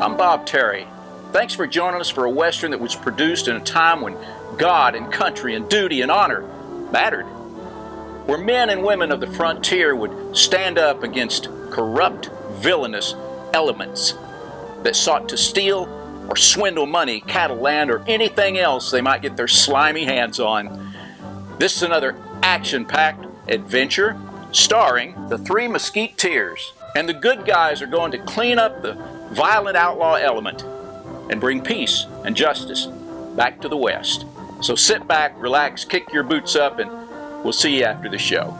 I'm Bob Terry. Thanks for joining us for a Western that was produced in a time when God and country and duty and honor mattered. Where men and women of the frontier would stand up against corrupt, villainous elements that sought to steal or swindle money, cattle, land, or anything else they might get their slimy hands on. This is another action-packed adventure starring the three Mesquiteers. And the good guys are going to clean up the violent outlaw element and bring peace and justice back to the West. So sit back, relax, kick your boots up, and we'll see you after the show.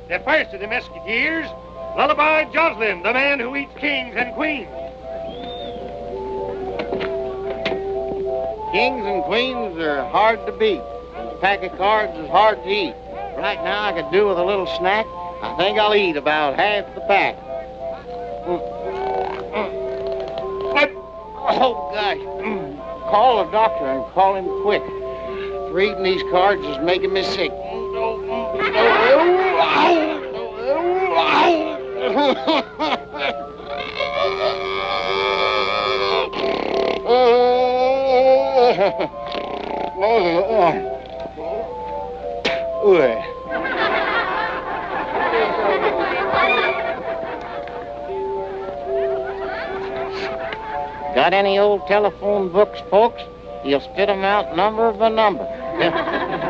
The first of the Mesquiteers, Lullaby Joslin, the man who eats kings and queens. Kings and queens are hard to beat. And a pack of cards is hard to eat. Right now I could do with a little snack. I think I'll eat about half the pack. Oh, gosh. Call the doctor and call him quick. Reading these cards is making me sick. Got any old telephone books, folks? You'll spit 'em out number by number.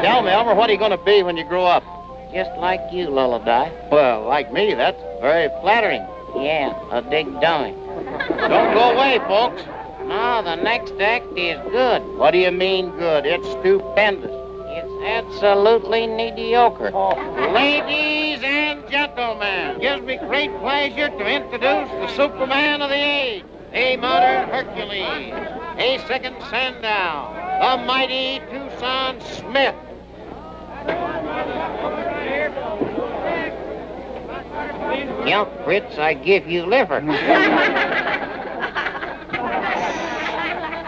Tell me, Elmer, what are you going to be when you grow up? Just like you, Lullaby. Well, like me, that's very flattering. Yeah, a big dummy. Don't go away, folks. No, the next act is good. What do you mean good? It's stupendous. It's absolutely mediocre. Oh. Ladies and gentlemen, gives me great pleasure to introduce the Superman of the age, a modern Hercules, a second Sandow, the mighty Tucson Smith. Young Fritz, I give you liver.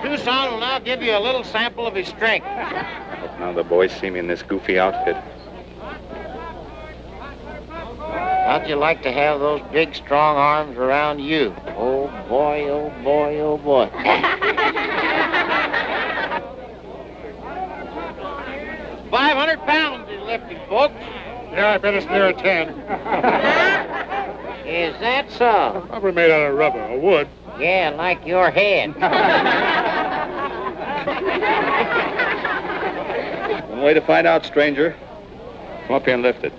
Tucson will now give you a little sample of his strength. Hope none of the boys see me in this goofy outfit. How'd you like to have those big, strong arms around you? Oh, boy, oh, boy, oh, boy. 500 pounds he's lifting, folks. Yeah, I bet it's near a 10. Is that so? Probably made out of rubber or wood. Yeah, like your head. One way to find out, stranger. Come up here and lift it.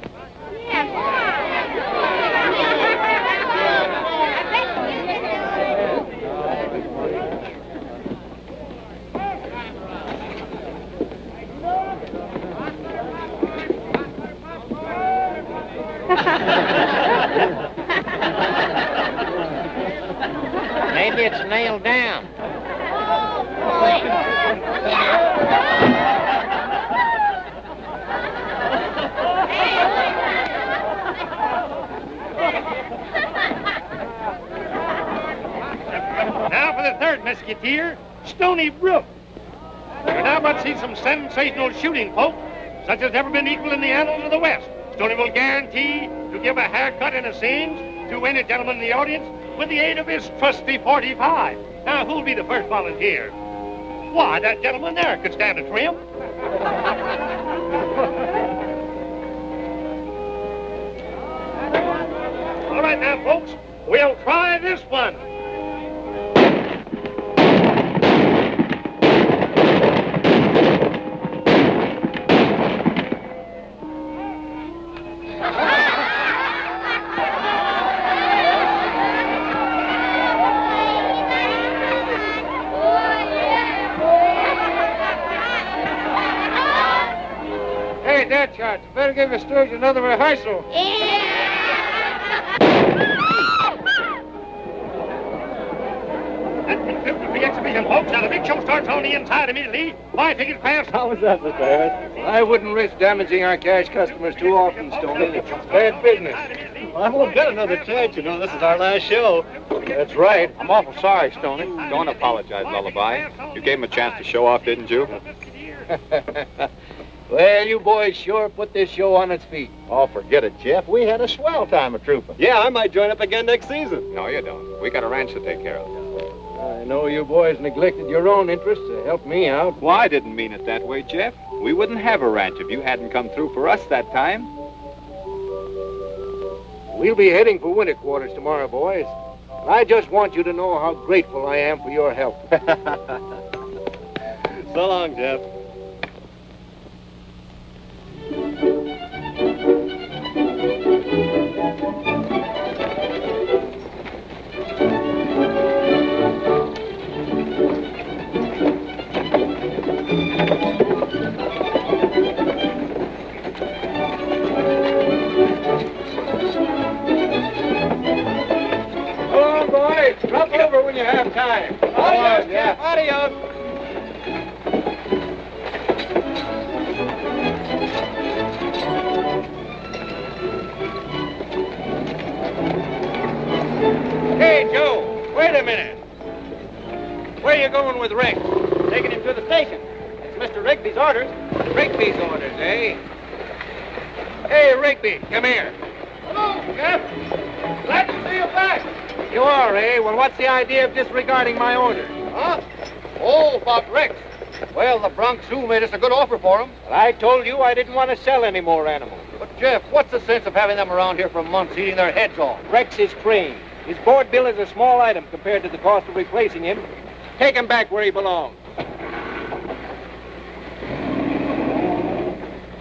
Maybe it's nailed down. Now for the third Mesquiteer, Stony Brook. How about see some sensational shooting, folks, such as never been equal in the annals of the West? Stony will guarantee to give a haircut and a singe to any gentleman in the audience with the aid of his trusty 45. Now, who'll be the first volunteer? Why, that gentleman there could stand a trim. All right now, folks, we'll try this one. Hey, Deadshot, you better give your stooge another rehearsal. That concludes the exhibition, folks. Now, the big show starts on the inside immediately. Buy tickets fast. How was that, Mr. Harris? I wouldn't risk damaging our cash customers too often, Stony. It's bad business. I won't get another chance, you know. This is our last show. That's right. I'm awful sorry, Stony. Don't apologize, Lullaby. You gave him a chance to show off, didn't you? Well, you boys sure put this show on its feet. Oh, forget it, Jeff. We had a swell time of trooping. Yeah, I might join up again next season. No, you don't. We got a ranch to take care of. I know you boys neglected your own interests to help me out. Well, I didn't mean it that way, Jeff. We wouldn't have a ranch if you hadn't come through for us that time. We'll be heading for winter quarters tomorrow, boys. I just want you to know how grateful I am for your help. So long, Jeff. Come on, boys. Drop over when you have time. Adios, Jeff. Adios. Hey, Joe, wait a minute. Where you going with Rick? Taking him to the station. It's Mr. Rigby's orders. Rigby's orders, eh? Hey, Rigby, come here. Hello, Jeff. Glad to see you back. You are, eh? Well, what's the idea of disregarding my orders? Huh? Oh, about Rex. Well, the Bronx Zoo made us a good offer for him. Well, I told you I didn't want to sell any more animals. But, Jeff, what's the sense of having them around here for months eating their heads off? Rex is clean. His board bill is a small item compared to the cost of replacing him. Take him back where he belongs.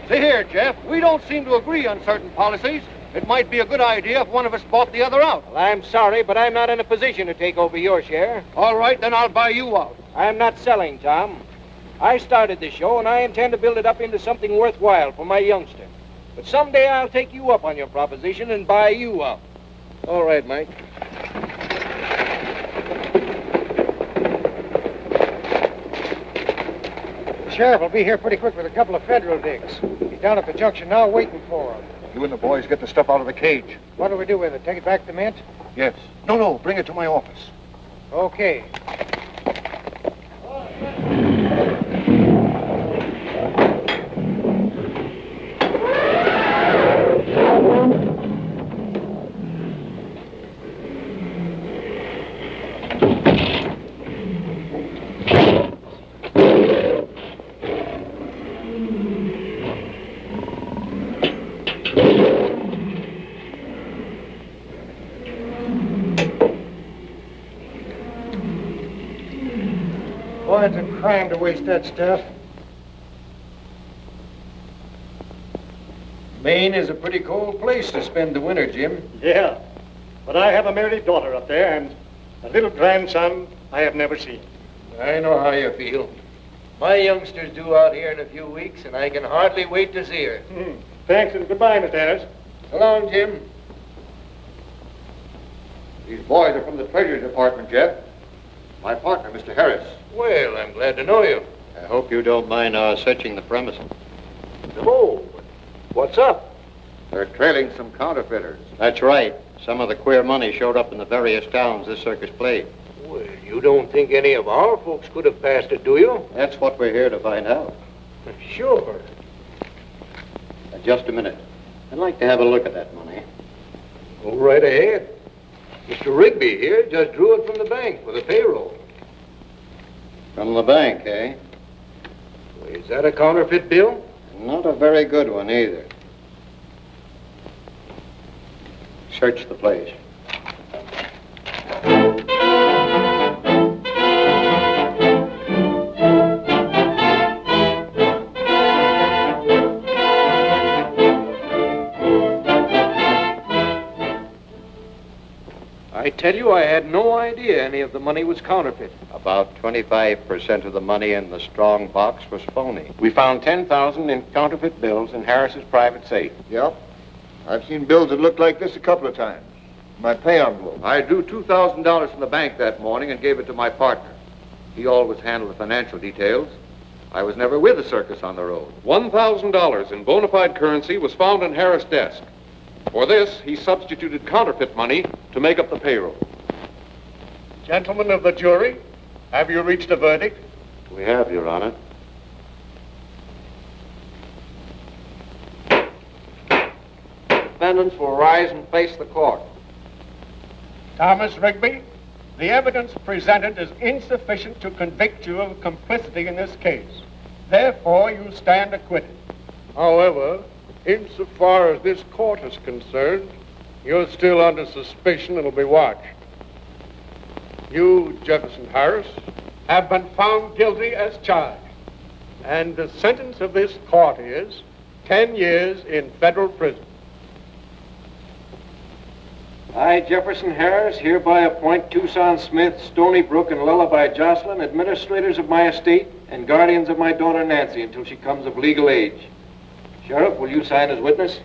See here, Jeff, we don't seem to agree on certain policies. It might be a good idea if one of us bought the other out. Well, I'm sorry, but I'm not in a position to take over your share. All right, then I'll buy you out. I'm not selling, Tom. I started the show, and I intend to build it up into something worthwhile for my youngster. But someday I'll take you up on your proposition and buy you out. All right, Mike. The sheriff will be here pretty quick with a couple of federal digs. He's down at the junction now waiting for him. You and the boys get the stuff out of the cage. What do we do with it? Take it back to Mint? Yes. No, bring it to my office. Okay. Boy, it's a crime to waste that stuff. Maine is a pretty cold place to spend the winter, Jim. Yeah, but I have a married daughter up there and a little grandson I have never seen. I know how you feel. My youngster's due out here in a few weeks, and I can hardly wait to see her. Thanks and goodbye, Mr. Harris. So long, Jim. These boys are from the Treasury Department, Jeff. My partner, Mr. Harris. Well, I'm glad to know you. I hope you don't mind searching the premises. No. What's up? They're trailing some counterfeiters. That's right. Some of the queer money showed up in the various towns this circus played. Well, You don't think any of our folks could have passed it, do you? That's what we're here to find out. Sure. Just a minute. I'd like to have a look at that money. Go right ahead. Mr. Rigby here just drew it from the bank for the payroll. From the bank, eh? Is that a counterfeit bill? Not a very good one, either. Search the place. I tell you, I had no idea any of the money was counterfeit. About 25% of the money in the strong box was phony. We found $10,000 in counterfeit bills in Harris's private safe. Yep. I've seen bills that looked like this a couple of times. My pay envelope. I drew $2,000 from the bank that morning and gave it to my partner. He always handled the financial details. I was never with the circus on the road. $1,000 in bona fide currency was found in Harris' desk. For this, he substituted counterfeit money to make up the payroll. Gentlemen of the jury, have you reached a verdict? We have, Your Honor. Defendants will rise and face the court. Thomas Rigby, the evidence presented is insufficient to convict you of complicity in this case. Therefore, you stand acquitted. However, insofar as this court is concerned, you're still under suspicion and will be watched. You, Jefferson Harris, have been found guilty as charged, and the sentence of this court is 10 years in federal prison. I, Jefferson Harris, hereby appoint Tucson Smith, Stony Brook, and Lullaby Joslin administrators of my estate and guardians of my daughter Nancy until she comes of legal age. Sheriff, will you sign as witness?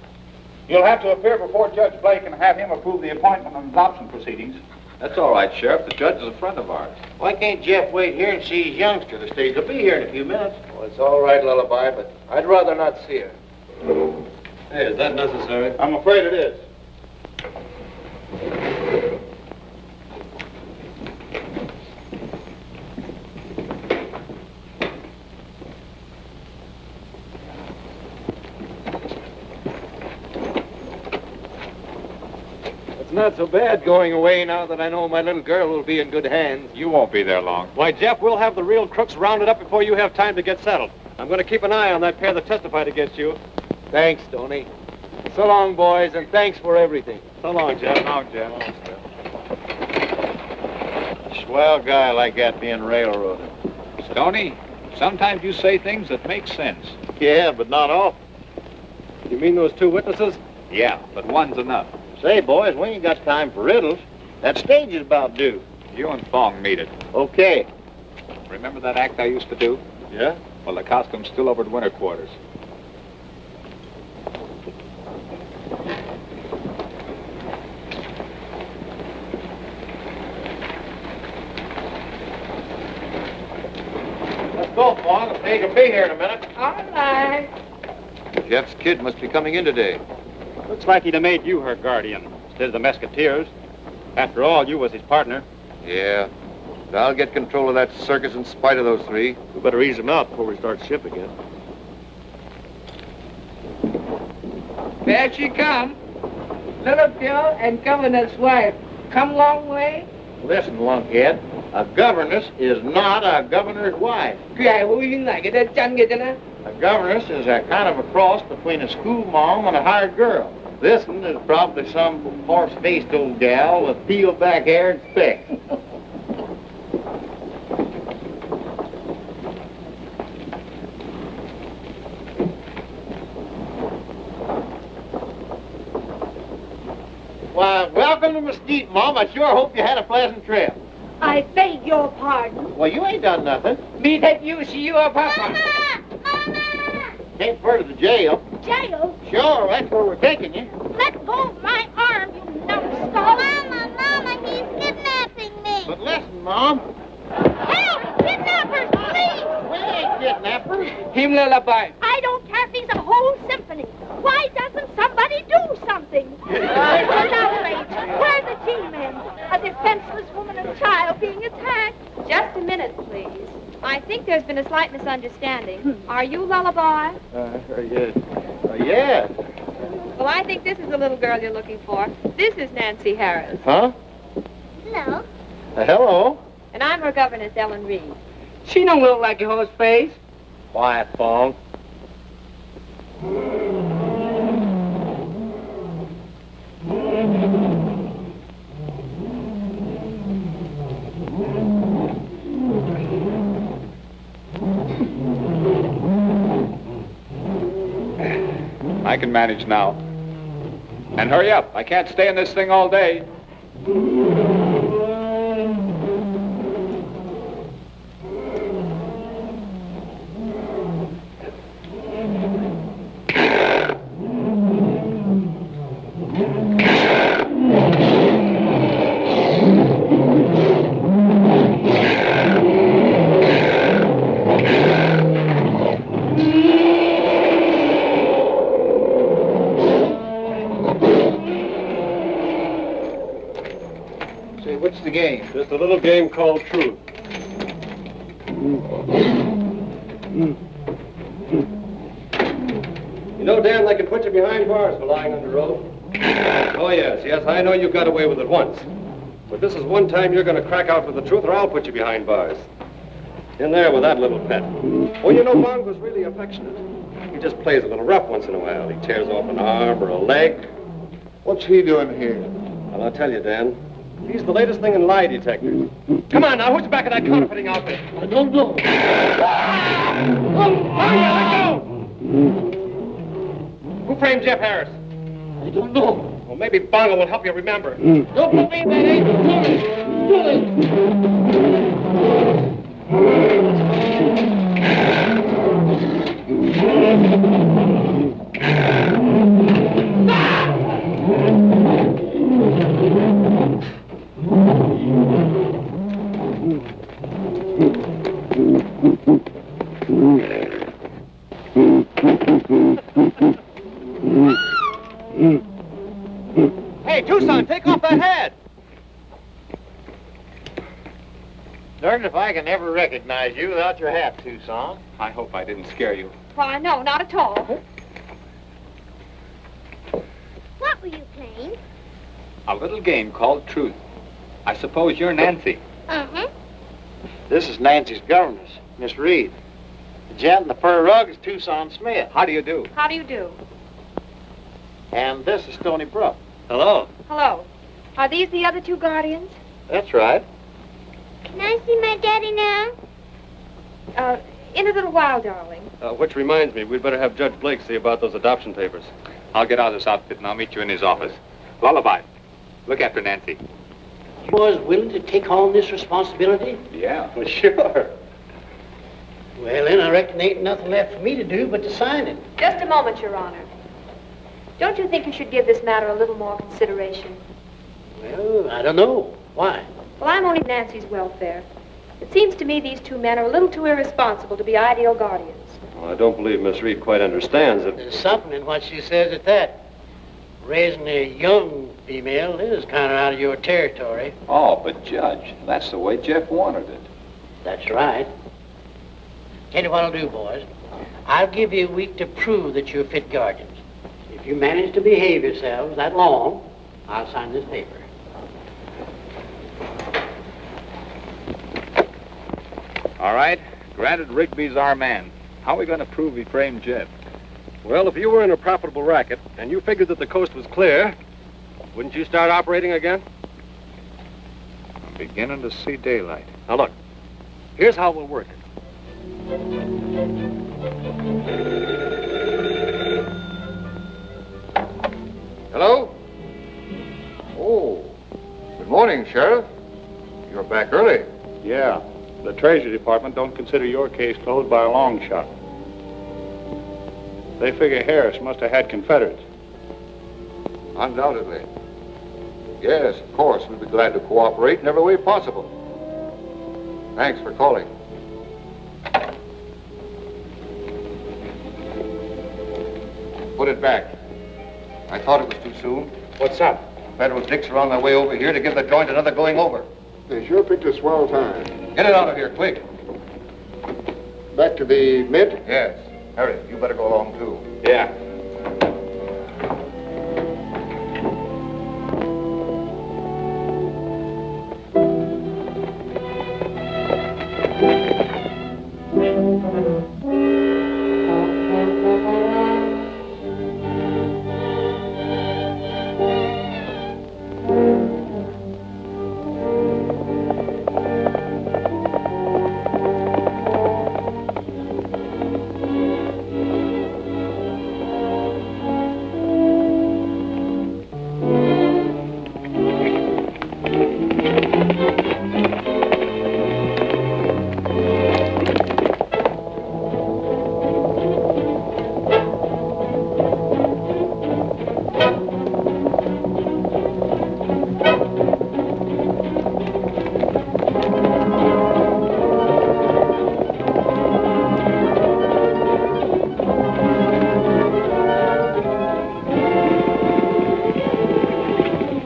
You'll have to appear before Judge Blake and have him approve the appointment and adoption proceedings. That's all right, Sheriff. The judge is a friend of ours. Why can't Jeff wait here and see his youngster? The stage will be here in a few minutes. Well, it's all right, Lullaby, but I'd rather not see her. Hey, is that necessary? I'm afraid it is. It's not so bad going away now that I know my little girl will be in good hands. You won't be there long. Why, Jeff, we'll have the real crooks rounded up before you have time to get settled. I'm going to keep an eye on that pair that testified against you. Thanks, Tony. So long, boys, and thanks for everything. So long, Jeff. So long, Jeff. Swell guy like that being railroaded. Stoney, sometimes you say things that make sense. Yeah, but not often. You mean those two witnesses? Yeah, but one's enough. Say, boys, we ain't got time for riddles. That stage is about due. You and Fong meet it. Okay. Remember that act I used to do? Yeah? Well, the costume's still over at winter quarters. Let's go, Fong. The stage will be here in a minute. All right. Jeff's kid must be coming in today. Looks like he'd have made you her guardian instead of the Mesquiteers. After all, you was his partner. Yeah. But I'll get control of that circus in spite of those three. We better ease him out before we start ship again. There she come. Little girl and governor's wife. Come long way? Listen, lunkhead. A governess is not a governor's wife. Kaya huling na kita dyan kita na. A governess is a kind of a cross between a school mom and a hired girl. This one is probably some horse-faced old gal with peeled back hair and specs. Why, welcome to Mesquite, Mom. I sure hope you had a pleasant trip. I beg your pardon. Well, you ain't done nothing. Me that you see your papa. Take her to the jail. Jail? Sure, that's where we're taking you. Let go of my arm, you numbskull. Mama, he's kidnapping me. But listen, Mom. Help! Kidnappers, please! We ain't kidnappers. Him lullaby. I don't care if he's a whole symphony. Why doesn't somebody do something? It's an outrage. We're the G-men. A defenseless woman and child being attacked. I think there's been a slight misunderstanding. Are you Lullaby? Yes. Well, I think this is the little girl you're looking for. This is Nancy Harris. Huh? Hello. Hello. And I'm her governess, Ellen Reed. She don't look like your horse face. Quiet, Fong. I can manage now. And hurry up. I can't stay in this thing all day. Just a little game called Truth. You know, Dan, they can put you behind bars for lying under oath. Oh, yes, I know you got away with it once. But this is one time you're going to crack out for the truth, or I'll put you behind bars. In there with that little pet. Oh, you know, Fung was really affectionate. He just plays a little rough once in a while. He tears off an arm or a leg. What's he doing here? Well, I'll tell you, Dan. He's the latest thing in lie detectors. Come on now, who's back of that counterfeiting outfit? I don't know. Let go! Who framed Jeff Harris? I don't know. Well, maybe Bongo will help you remember. Don't believe that ain't Hey, Tucson, take off that hat! Darned if I can ever recognize you without your hat, Tucson. I hope I didn't scare you. Why, no, not at all. What were you playing? A little game called Truth. I suppose you're Nancy. Uh-huh. This is Nancy's governess, Miss Reed. The gent in the fur rug is Tucson Smith. How do you do? How do you do? And this is Stony Brooke. Hello. Hello. Are these the other two guardians? That's right. Can I see my daddy now? In a little while, darling. Which reminds me, we'd better have Judge Blake see about those adoption papers. I'll get out of this outfit and I'll meet you in his office. Lullaby, look after Nancy. You boys willing to take on this responsibility? Yeah. Well, sure. Well, then I reckon there ain't nothing left for me to do but to sign it. Just a moment, Your Honor. Don't you think you should give this matter a little more consideration? Well, I don't know. Why? Well, I'm only Nancy's welfare. It seems to me these two men are a little too irresponsible to be ideal guardians. Well, I don't believe Miss Reed quite understands it. There's something in what she says at that. Raising a young female is kind of out of your territory. Oh, but Judge, that's the way Jeff wanted it. That's right. Tell you what I'll do, boys. I'll give you a week to prove that you're fit guardians. If you manage to behave yourselves that long, I'll sign this paper. All right, granted Rigby's our man. How are we going to prove he framed Jeff? Well, if you were in a profitable racket and you figured that the coast was clear, wouldn't you start operating again? I'm beginning to see daylight. Now look, here's how we'll work it. Hello? Oh, good morning, Sheriff. You're back early. Yeah, the Treasury Department don't consider your case closed by a long shot. They figure Harris must have had Confederates. Undoubtedly. Yes, of course, we'd be glad to cooperate in every way possible. Thanks for calling. Put it back. I thought it was too soon. What's up? Federal dicks are on their way over here to give the joint another going over. They sure picked a swell time. Get it out of here, quick. Back to the mid? Yes. Hurry, you better go along, too. Yeah.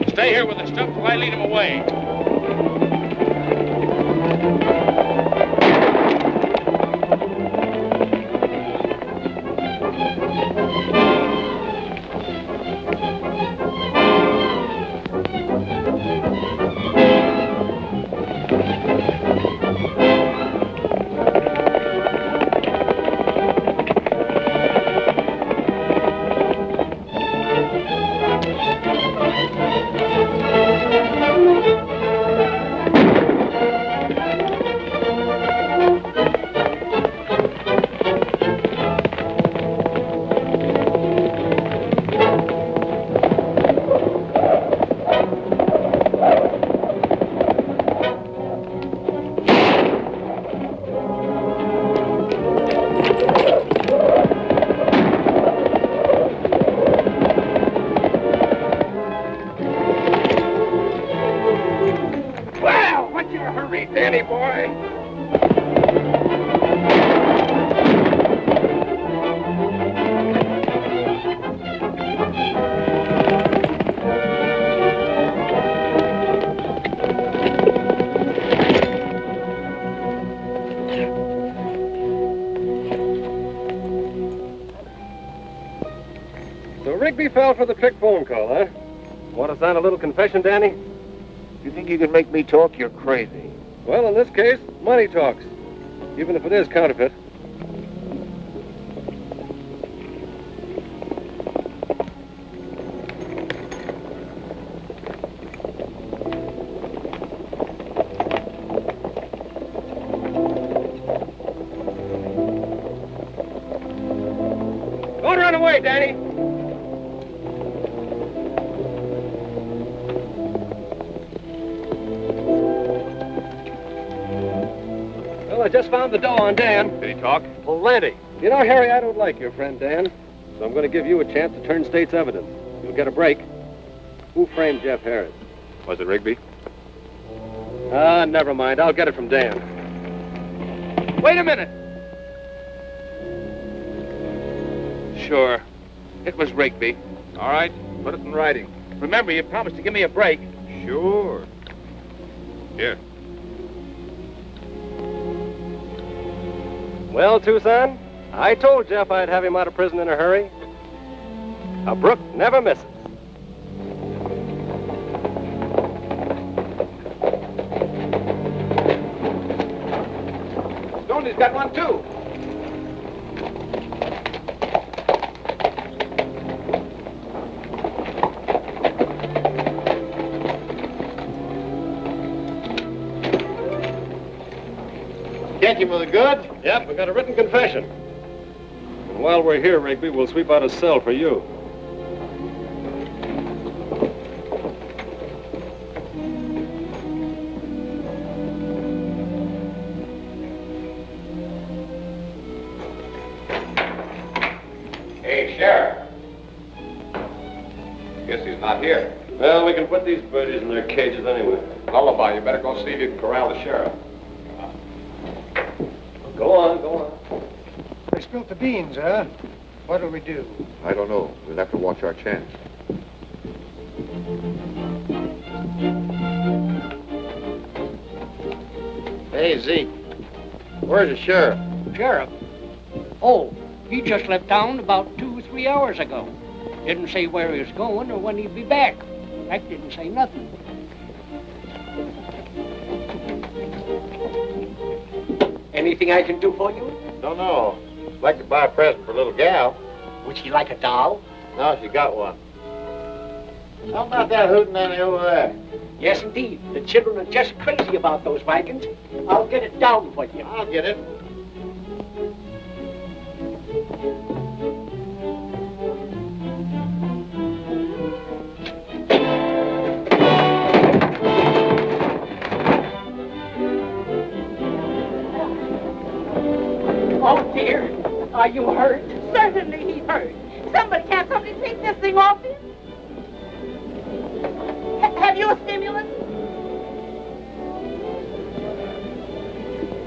Stay here with the stuff till I lead him away. Danny boy. So Rigby fell for the trick phone call, huh? Want to sign a little confession, Danny? You think you can make me talk? You're crazy. Well, in this case, money talks. Even if it is counterfeit. Don't run away, Danny. Well, I just found the dough on Dan. Did he talk? Plenty. You know, Harry, I don't like your friend Dan, so I'm going to give you a chance to turn state's evidence. You'll get a break. Who framed Jeff Harris? Was it Rigby? Never mind. I'll get it from Dan. Wait a minute. Sure. It was Rigby. All right. Put it in writing. Remember, you promised to give me a break. Sure. Here. Well, Tucson, I told Jeff I'd have him out of prison in a hurry. A Brooke never misses. Stoney's got one, too. Get him with the goods? Yep, we got a written confession. And while we're here, Rigby, we'll sweep out a cell for you. Hey, Sheriff. Guess he's not here. Well, we can put these birdies in their cages anyway. Lullaby, you better go see if you can corral the sheriff. Go on, go on. They spilt the beans, huh? What'll we do? I don't know. We'll have to watch our chance. Hey, Zeke. Where's the sheriff? sheriff? Oh, he just left town about 2 or 3 hours ago. Didn't say where he was going or when he'd be back. In fact, didn't say nothing. Anything I can do for you? Don't know. I'd like to buy a present for a little gal. Would she like a doll? No, she got one. How about that hootenanny over there? Yes, indeed. The children are just crazy about those wagons. I'll get it down for you. I'll get it. Oh, dear. Are you hurt? Certainly he's hurt. Can't somebody take this thing off him? Have you a stimulant?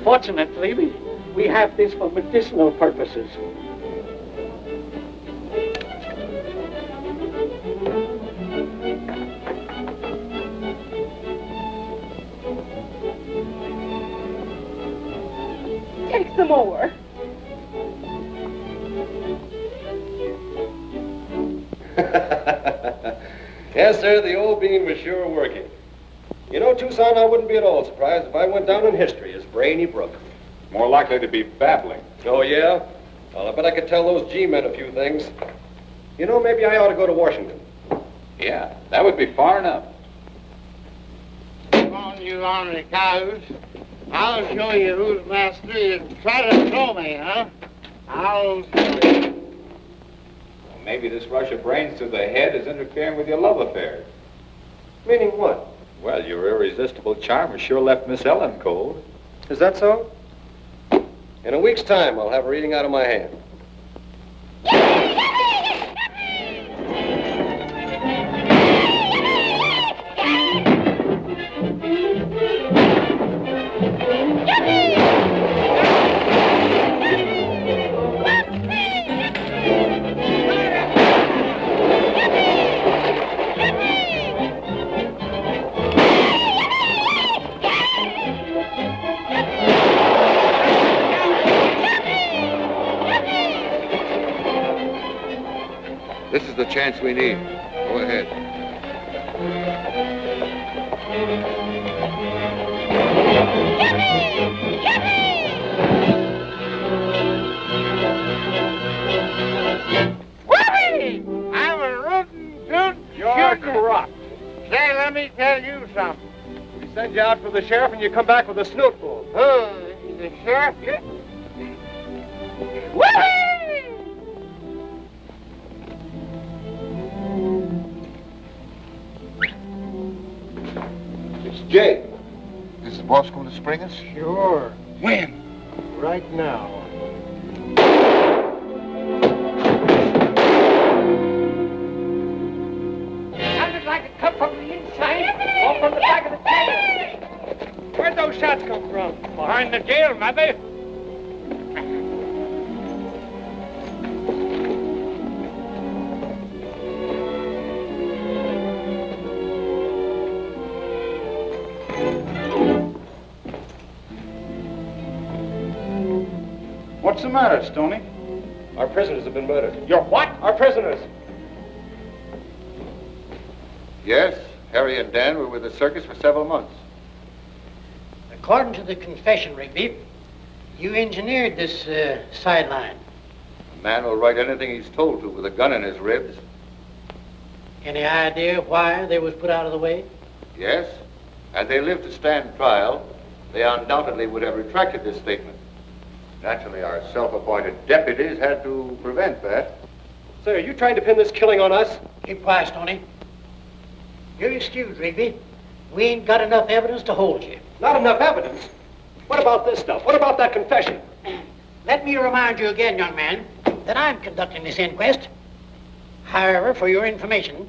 Fortunately, we have this for medicinal purposes. Take some more. Yes, sir, the old bean was sure working. You know, Tucson, I wouldn't be at all surprised if I went down in history as Brainy Brooke. More likely to be babbling. Oh, yeah? Well, I bet I could tell those G-men a few things. You know, maybe I ought to go to Washington. Yeah, that would be far enough. Come on, you ornery cows. I'll show you who's master. You try to throw me, huh? I'll show you. Maybe this rush of brains to the head is interfering with your love affair. Meaning what? Well, your irresistible charm has sure left Miss Ellen cold. Is that so? In a week's time, I'll have her eating out of my hand. This is the chance we need. Go ahead. Willie! I'm a rootin' toot You're corrupt. Say, let me tell you something. We send you out for the sheriff and you come back with a snootful. Who? The sheriff? Willie! Jay, is the boss going to spring us? Sure. When? Right now. Sounded like it come from the inside or from the back of the tail. Where'd those shots come from? Behind the jail, maybe? What's the matter, Stony? Our prisoners have been murdered. Your what? Our prisoners! Yes, Harry and Dan were with the circus for several months. According to the confession, Rigby, you engineered this sideline. A man will write anything he's told to with a gun in his ribs. Any idea why they was put out of the way? Yes, had they lived to stand trial, they undoubtedly would have retracted this statement. Naturally, our self-appointed deputies had to prevent that. Say, are you trying to pin this killing on us? Keep quiet, Stony. You're excused, Rigby. We ain't got enough evidence to hold you. Not enough evidence? What about this stuff? What about that confession? Let me remind you again, young man, that I'm conducting this inquest. However, for your information,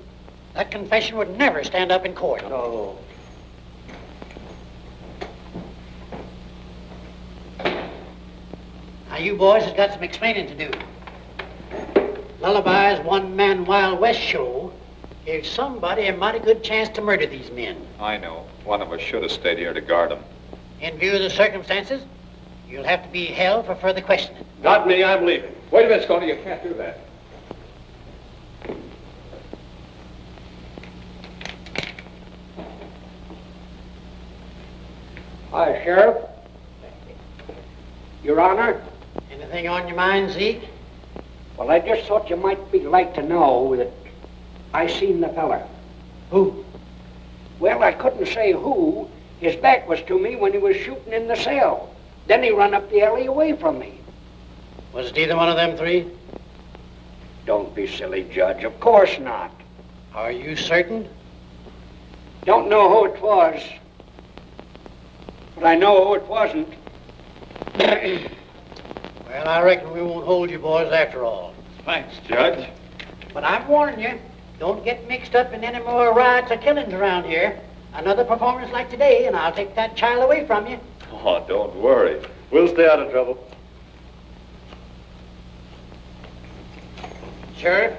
that confession would never stand up in court. No. Now, you boys has got some explaining to do. Lullaby's one-man Wild West show gave somebody a mighty good chance to murder these men. I know. One of us should have stayed here to guard them. In view of the circumstances, You'll have to be held for further questioning. Not me, I'm leaving. Wait a minute, Stony, you can't do that. Hi, Sheriff. Your Honor. Anything on your mind, Zeke? Well, I just thought you might be like to know that I seen the feller. Who? Well, I couldn't say who. His back was to me when he was shooting in the cell. Then he run up the alley away from me. Was it either one of them three? Don't be silly, Judge. Of course not. Are you certain? Don't know who it was. But I know who it wasn't. Well, I reckon we won't hold you boys after all. Thanks, Judge. But I'm warning you, don't get mixed up in any more riots or killings around here. Another performance like today, and I'll take that child away from you. Oh, don't worry. We'll stay out of trouble. Sheriff,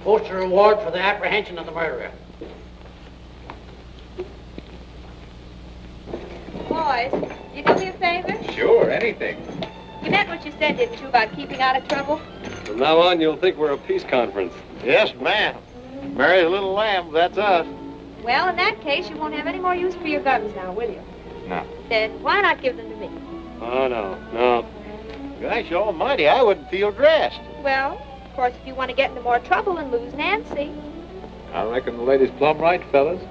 post a reward for the apprehension of the murderer. Boys, you do me a favor? Sure, anything. You meant what you said, didn't you, about keeping out of trouble? From now on, you'll think we're a peace conference. Yes, ma'am. Mary's little lamb, that's us. Well, in that case, you won't have any more use for your guns now, will you? No. Then why not give them to me? Oh, no. Gosh almighty, I wouldn't feel dressed. Well, of course, if you want to get into more trouble and lose Nancy. I reckon the lady's plumb right, fellas.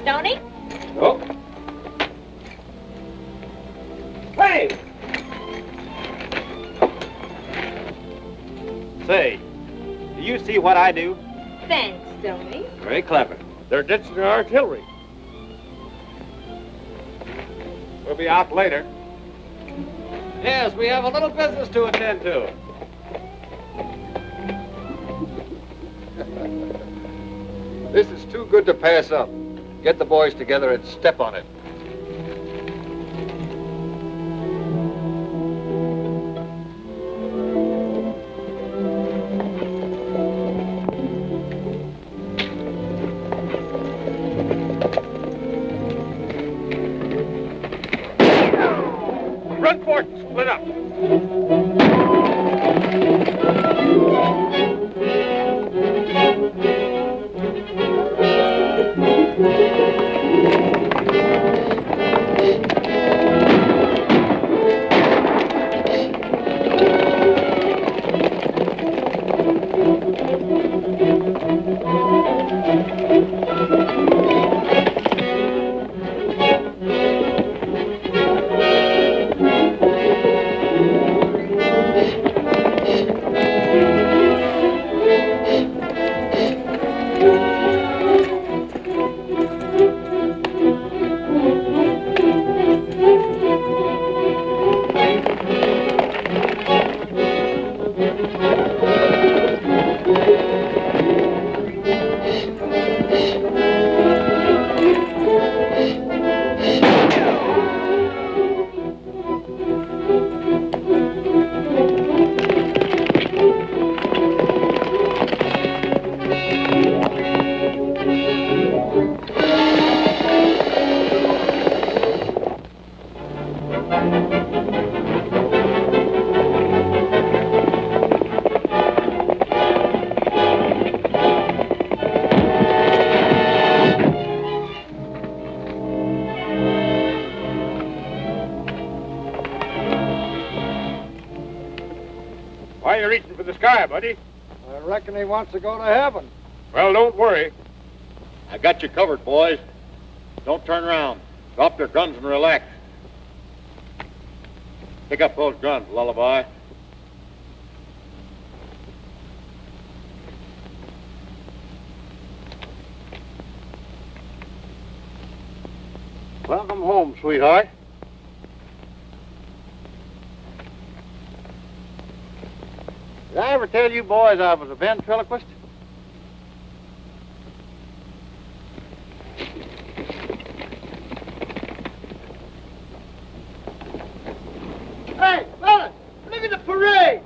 Stony? Oh. Hey! Say, do you see what I do? Thanks, Stony. Very clever. They're ditching their artillery. We'll be out later. Yes, we have a little business to attend to. This is too good to pass up. Get the boys together and step on it. Run for it, split up. Why are you reaching for the sky, buddy? I reckon he wants to go to heaven. Well, don't worry. I got you covered, boys. Don't turn around. Drop your guns and relax. Pick up those guns, Lullaby. Welcome home, sweetheart. Did I ever tell you boys I was a ventriloquist? Hey, fellas, look at the parade.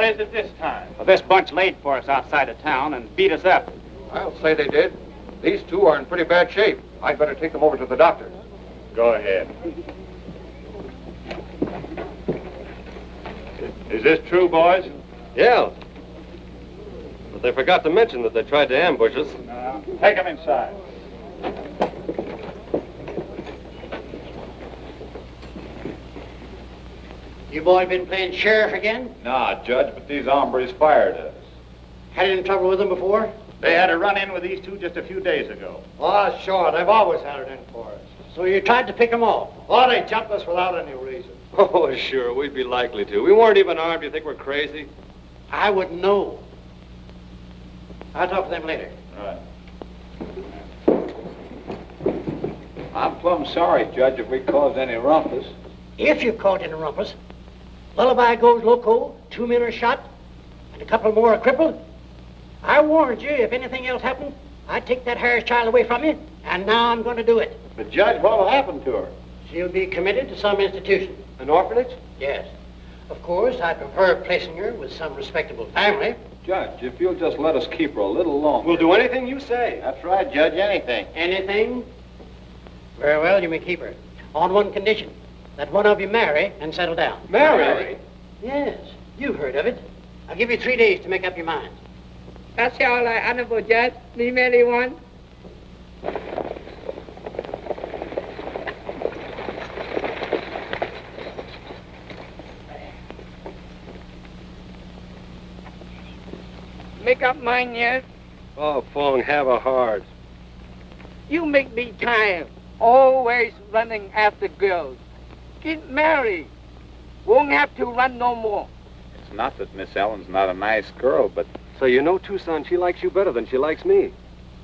is it this time? Well, this bunch laid for us outside of town and beat us up. I'll say they did. These two are in pretty bad shape. I'd better take them over to the doctor. Go ahead. Is this true, boys? Yeah. But they forgot to mention that they tried to ambush us. Take them inside. You boys been playing sheriff again? Nah, Judge, but these hombres fired us. Had any trouble with them before? They had a run-in with these two just a few days ago. Oh, sure. They've always had it in for us. So you tried to pick them off? Oh, they jumped us without any reason. Oh, sure, we'd be likely to. We weren't even armed. You think we're crazy? I wouldn't know. I'll talk to them later. Right. I'm plumb sorry, Judge, if we caused any rumpus. If you caught any rumpus, Lullaby goes loco, 2 men are shot, and a couple more are crippled. I warned you, if anything else happened, I'd take that Harris child away from you, and now I'm going to do it. But, Judge, what'll happen to her? She'll be committed to some institution. An orphanage? Yes. Of course, I prefer placing her with some respectable family. Judge, if you'll just let us keep her a little longer. We'll do anything you say. That's right, Judge, anything. Anything? Very well, you may keep her. On one condition, that one of you marry and settle down. Marry? Yes, you've heard of it. I'll give you 3 days to make up your mind. That's all right, Honorable Judge. Me marry one. Make up mine yet? Oh, Fong, have a heart. You make me tired. Always running after girls. Get married. Won't have to run no more. It's not that Miss Ellen's not a nice girl, but... So you know, Tucson, she likes you better than she likes me.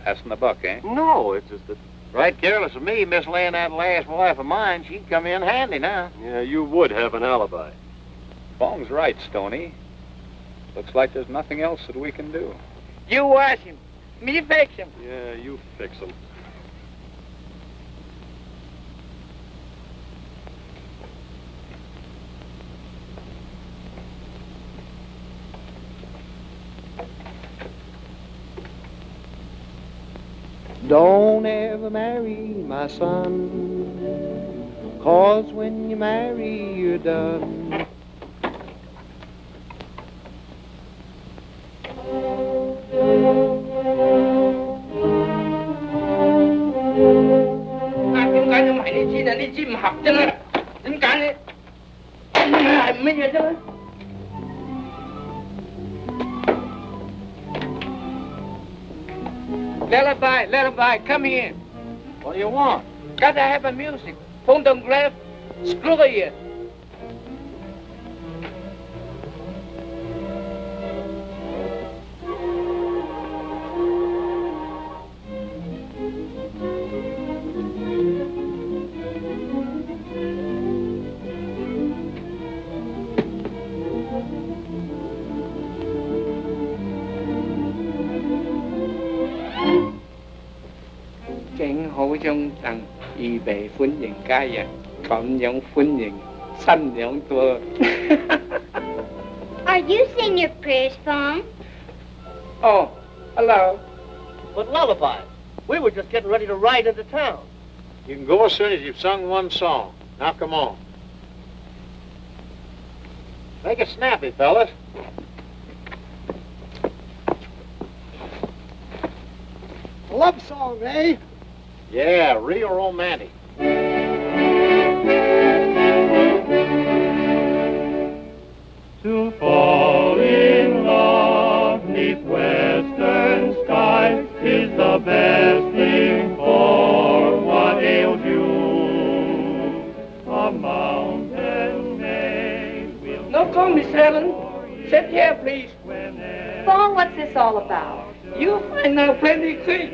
Passing the buck, eh? No, it's just that... Right careless of me, Miss laying that last wife of mine. She'd come in handy now. Yeah, you would have an alibi. Fong's right, Stony. Looks like there's nothing else that we can do. You wash him. Me fix him. Yeah, you fix him. Don't ever marry, my son, 'cause when you marry, you're done. Lullaby, come here. What do you want? Gotta have a music. Phonograph, screw it. Hữu trong rằng y bề歡迎家人，咁樣歡迎新娘多。Are you saying your prayers, Fong? Oh, hello. But Lullaby, we were just getting ready to ride into town. You can go as soon as you've sung one song. Now come on. Make it snappy, fellas. Love song, eh? Yeah, real romantic. To fall in love neath western skies is the best thing for what ails you. A mountain maid will... No call me Ellen. Sit here, please. Fong, what's this all about? You find out plenty quick.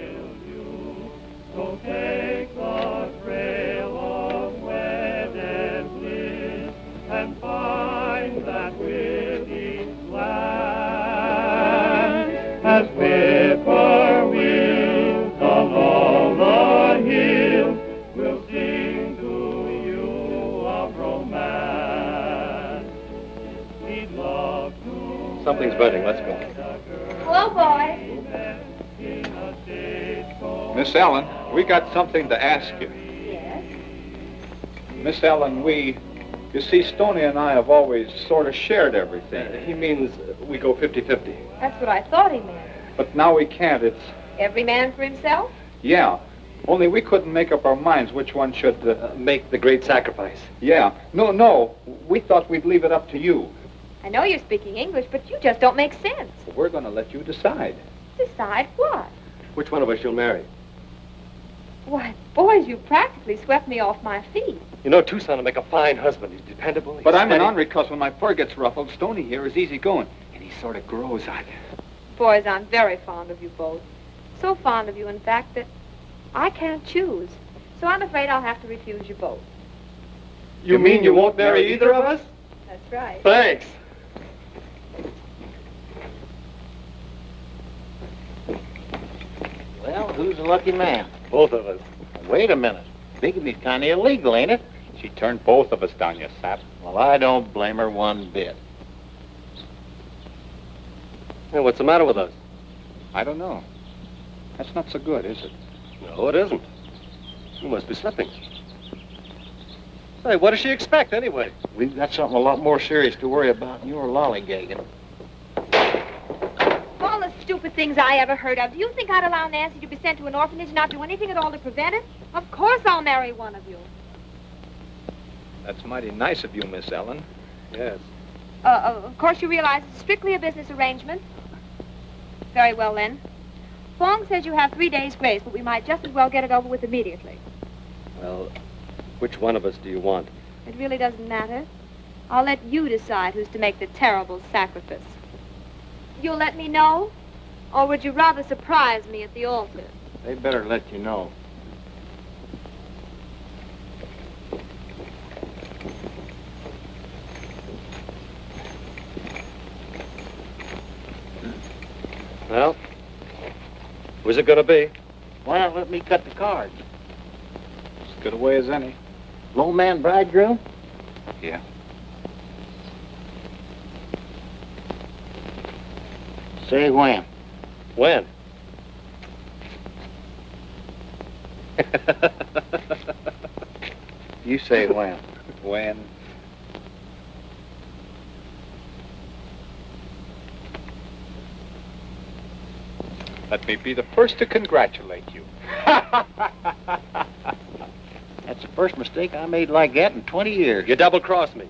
So take the trail of wedded bliss and find that with each land, as whippoorwills along the hills will sing to you of romance. We'd love to. Something's burning. Let's go. Hello, boys. Miss Ellen, we got something to ask you. Yes? Miss Ellen, you see, Stony and I have always sort of shared everything. He means we go 50-50. That's what I thought he meant. But now we can't. It's, Every man for himself? yeah. Only we couldn't make up our minds which one should... Make the great sacrifice. Yeah. No. We thought we'd leave it up to you. I know you're speaking English, but you just don't make sense. We're going to let you decide. Decide what? Which one of us you'll marry? Why, boys, you practically swept me off my feet. You know, Tucson will make a fine husband. He's dependable. He's But I'm an steady. ornery cuss. When my fur gets ruffled, Stony here is easy going. And he sort of grows on you. Boys, I'm very fond of you both. So fond of you, in fact, that I can't choose. So I'm afraid I'll have to refuse you both. You mean you won't marry either of us? That's right. Thanks. Well, who's the lucky man? Both of us. Wait a minute. Bigamy's kind of illegal, ain't it? She turned both of us down, you sap. Well, I don't blame her one bit. Hey, what's the matter with us? I don't know. That's not so good, is it? No, it isn't. You must be slipping. Hey, what does she expect, anyway? We've got something a lot more serious to worry about than your lollygagging. All the stupid things I ever heard of. Do you think I'd allow Nancy to be sent to an orphanage and not do anything at all to prevent it? Of course I'll marry one of you. That's mighty nice of you, Miss Ellen. Yes. Of course you realize it's strictly a business arrangement. Very well, then. Fong says you have 3 days' grace, but we might just as well get it over with immediately. Well, which one of us do you want? It really doesn't matter. I'll let you decide who's to make the terrible sacrifice. You'll let me know? Or would you rather surprise me at the altar? They better let you know. Well, who's it gonna be? Why not let me cut the cards? As good a way as any. Low man bridegroom? Yeah. Say when. When? You say when. When? Let me be the first to congratulate you. That's the first mistake I made like that in 20 years. You double-crossed me.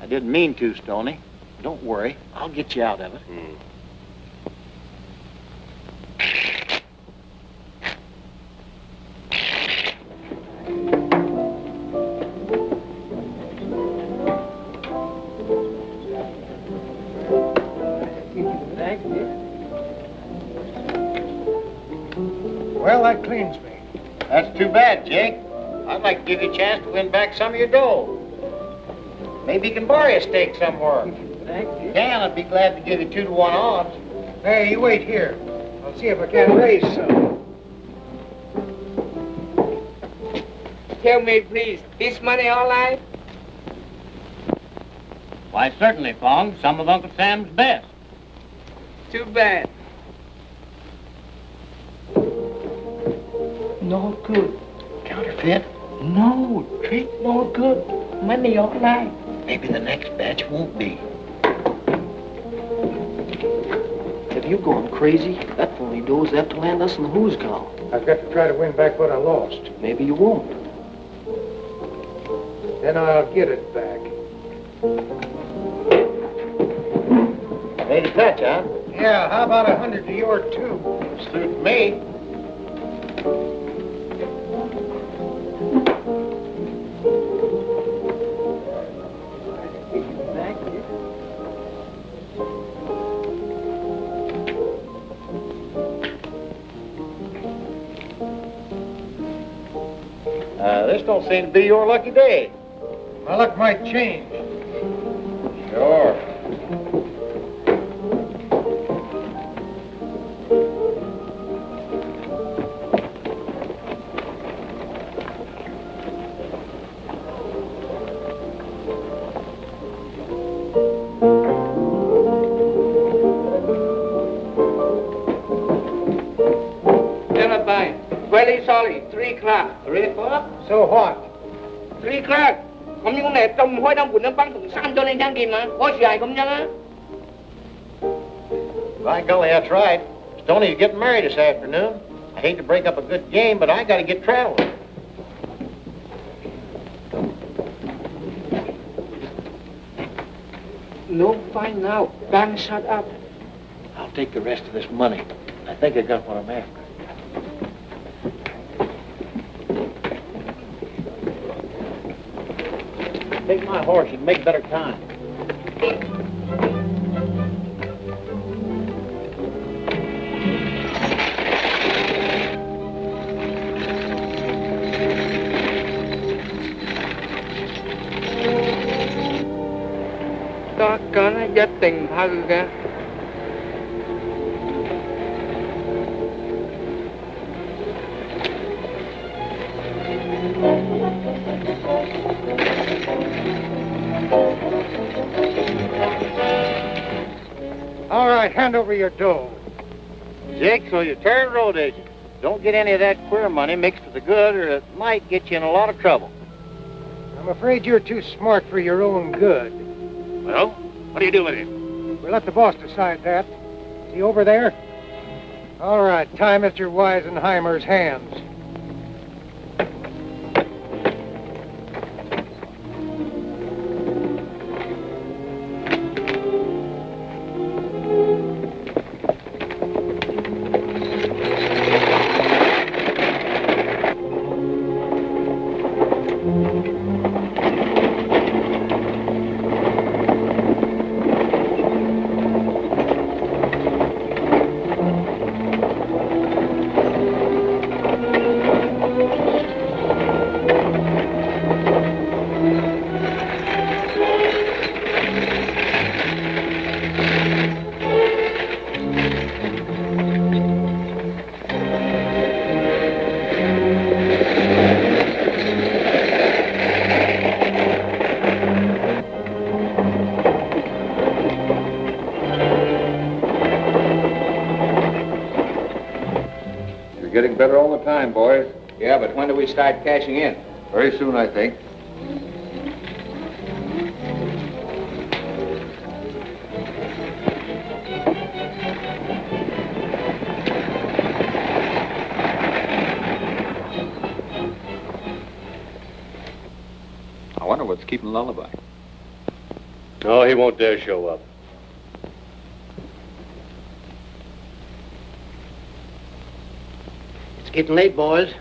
I didn't mean to, Stony. Don't worry. I'll get you out of it. Well, that cleans me. That's too bad, Jake. I'd like to give you a chance to win back some of your dough. Maybe you can borrow a stake somewhere. Thank you. If you can, I'd be glad to give you 2-to-1 odds. Hey, you wait here. I'll see if I can raise some. Tell me, please, this money all right? Why, certainly, Fong. Some of Uncle Sam's best. Too bad. No good. Counterfeit? No, trick no good. Money all right. Maybe the next batch won't be. Have you gone crazy? That phony does have to land us in the who's cow. I've got to try to win back what I lost. Maybe you won't. Then I'll get it back. Made a touch, huh? Yeah, how about 100 to your 2? Suit me. This don't seem to be your lucky day. My luck might change. Sure. 3 o'clock. 3 o'clock? So what? 3 o'clock. Không những con này trông hôi đông buồn nó bắn thùng xăm cho nên chẳng kìm mà. Có gì ai cũng nhớ á. By golly, that's right. Stoney's getting married this afternoon. I hate to break up a good game, but I gotta get traveling. No fight now. Bang, shut up. I'll take the rest of this money. I think I got what I'm after. Take my horse, you'd make better time. Đó có nó dắt tình thân kìa. All right, hand over your dough. Jake, so you're a tired road agent. Don't get any of that queer money mixed with the good, or it might get you in a lot of trouble. I'm afraid you're too smart for your own good. Well, what do you do with him? We'll let the boss decide that. Is he over there? All right, tie Mr. Weisenheimer's hands. Getting better all the time, boys. Yeah, but when do we start cashing in? Very soon, I think. I wonder what's keeping Lullaby. No, he won't dare show up. It's getting late, boys.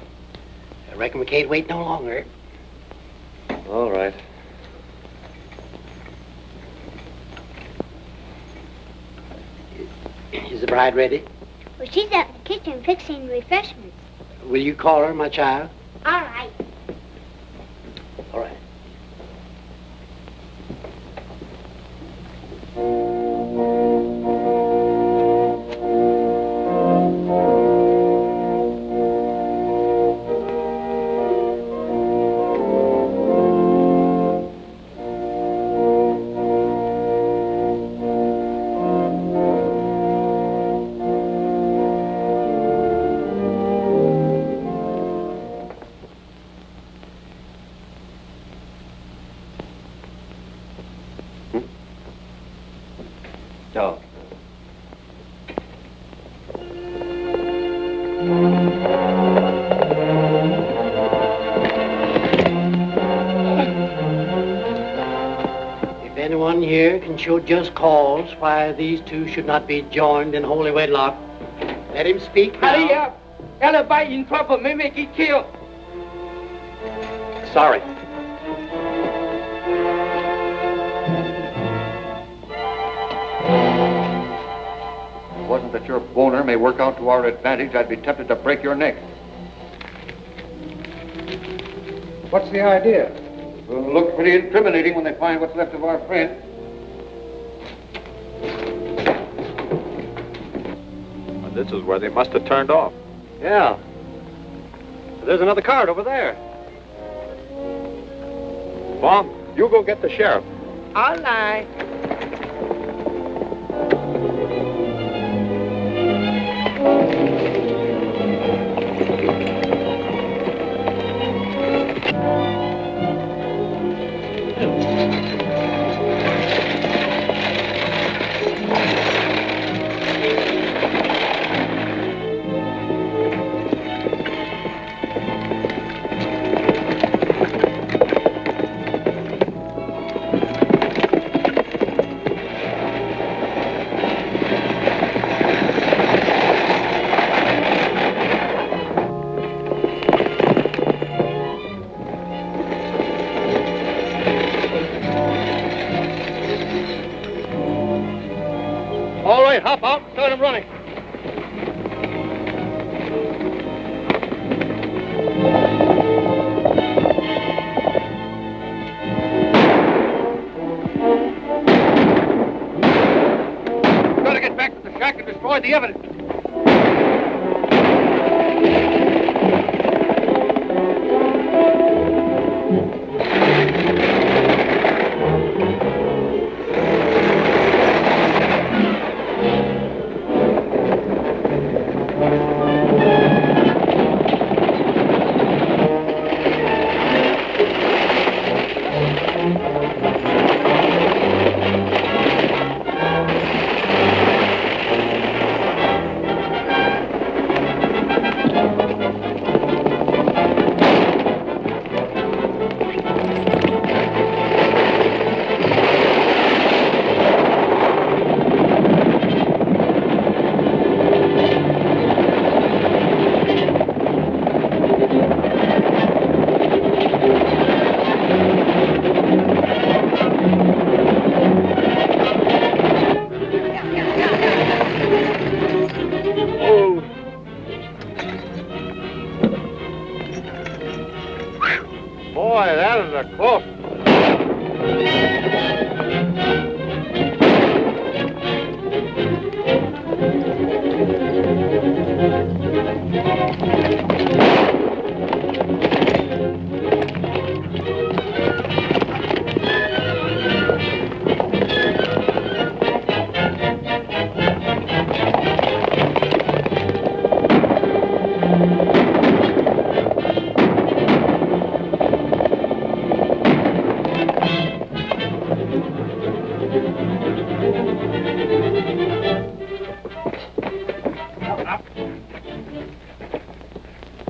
I reckon we can't wait no longer. All right. Is the bride ready? Well, she's out in the kitchen fixing refreshments. Will you call her, my child? All right. All right. Show just cause why these two should not be joined in holy wedlock. Let him speak now. Hurry up! Everybody in trouble may make it killed. Sorry. If it wasn't that your boner may work out to our advantage, I'd be tempted to break your neck. What's the idea? It'll look pretty incriminating when they find what's left of our friend. This is where they must have turned off. Yeah. There's another cart over there. Fong, you go get the sheriff. All right. Hop out and start him running. We've got to get back to the shack and destroy the evidence. Boy, that is a close one.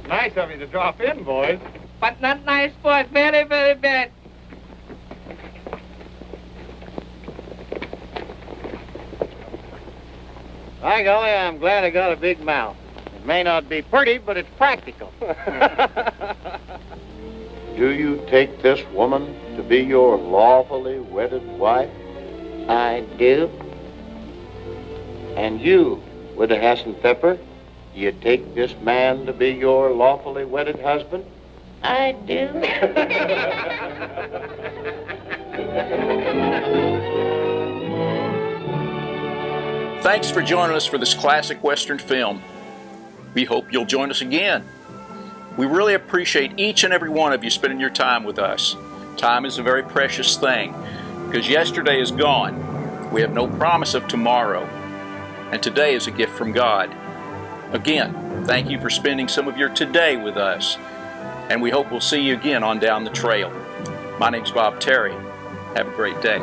Nice of you to drop in, boys. But not nice, boy. Very, very bad. By golly, I'm glad I got a big mouth. It may not be pretty, but it's practical. Do you take this woman to be your lawfully wedded wife? I do. And you, Widow Hassenpfeffer, do you take this man to be your lawfully wedded husband? I do. Thanks for joining us for this classic Western film. We hope you'll join us again. We really appreciate each and every one of you spending your time with us. Time is a very precious thing, because yesterday is gone. We have no promise of tomorrow, and today is a gift from God. Again, thank you for spending some of your today with us, and we hope we'll see you again on down the trail. My name's Bob Terry. Have a great day.